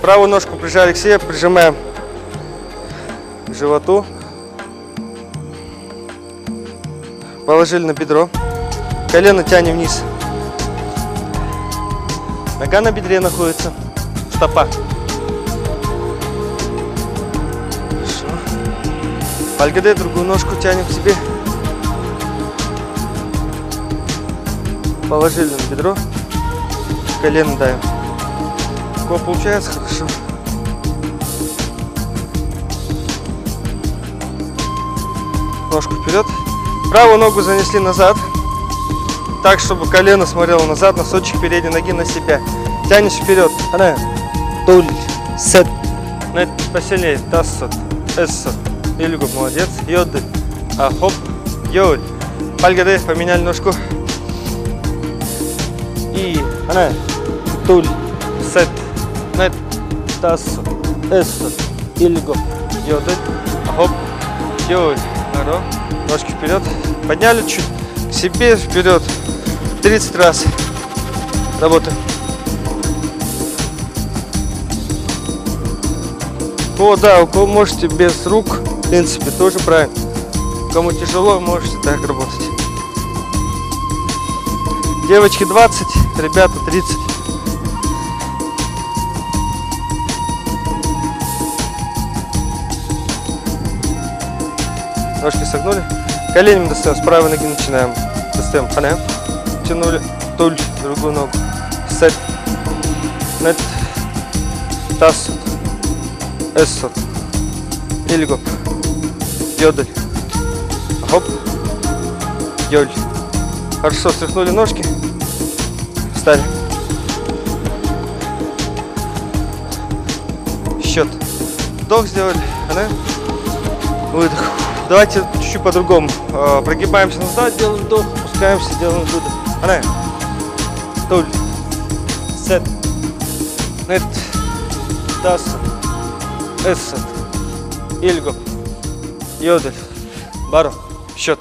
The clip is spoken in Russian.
Правую ножку прижали к себе, прижимаем к животу. Положили на бедро. Колено тянем вниз. Нога на бедре находится. Стопа. Хорошо. Пальгоде, другую ножку тянем к себе. Положили на бедро. Колено даем. Такое получается хорошо. Ножку вперед. Правую ногу занесли назад. Так, чтобы колено смотрело назад, носочек передней ноги на себя. Тянешь вперед. Ана. Туль. Сет. Нет, посильнее. Тассот. Эссот. Ильгуб, молодец. Йоды. А хоп. Йоль. Пальгоде, поменяли ножку. И. Ана. Туль. Сет. Нет. Тассот. Эссот. Ильгуб. Йоды. А хоп. Йоль. Хорошо. Ножки вперед. Подняли чуть к себе вперед. 30 раз. Работаем. О, да, у кого можете без рук, в принципе, тоже правильно. Кому тяжело, можете так работать. Девочки 20, ребята 30. Ножки согнули. Коленями достаем, с правой ноги начинаем. Достаем, ханем. Тянули, туль, другую ногу. Сет. Нет. Тассот. Эссот. Ильгоп. Йодель. Хоп. Йоль. Хорошо, стряхнули ножки. Встали. Счет. Вдох сделали. Выдох. Давайте чуть-чуть по-другому. Прогибаемся назад, делаем вдох, опускаемся, делаем выдох. Туль. Сет. Нет. Тассот. Эссот. Ильгоп. Йодель. Баро. Счет.